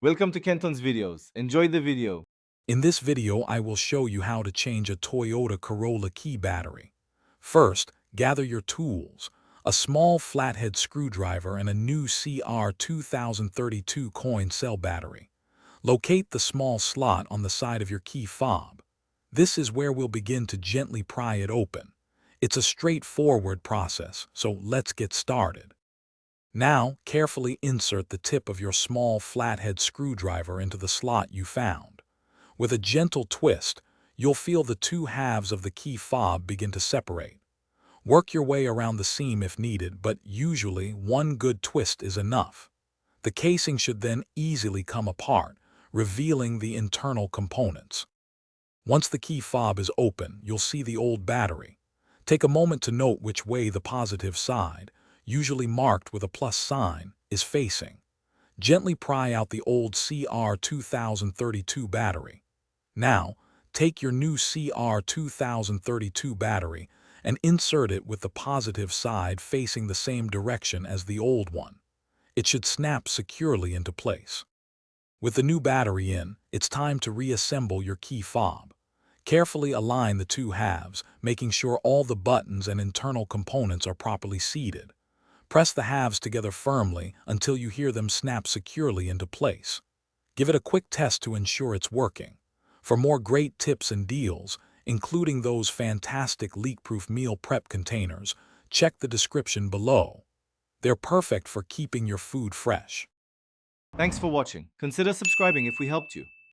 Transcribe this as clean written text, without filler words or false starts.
Welcome to Kenton's videos. Enjoy the video. In this video, I will show you how to change a Toyota Corolla key battery. First, gather your tools, a small flathead screwdriver and a new CR2032 coin cell battery. Locate the small slot on the side of your key fob. This is where we'll begin to gently pry it open. It's a straightforward process, so let's get started. Now, carefully insert the tip of your small flathead screwdriver into the slot you found. With a gentle twist, you'll feel the two halves of the key fob begin to separate. Work your way around the seam if needed, but usually one good twist is enough. The casing should then easily come apart, revealing the internal components. Once the key fob is open, you'll see the old battery. Take a moment to note which way the positive side, usually marked with a plus sign, is facing. Gently pry out the old CR2032 battery. Now, take your new CR2032 battery and insert it with the positive side facing the same direction as the old one. It should snap securely into place. With the new battery in, it's time to reassemble your key fob. Carefully align the two halves, making sure all the buttons and internal components are properly seated. Press the halves together firmly until you hear them snap securely into place. Give it a quick test to ensure it's working. For more great tips and deals, including those fantastic leak-proof meal prep containers, check the description below. They're perfect for keeping your food fresh. Thanks for watching. Consider subscribing if we helped you.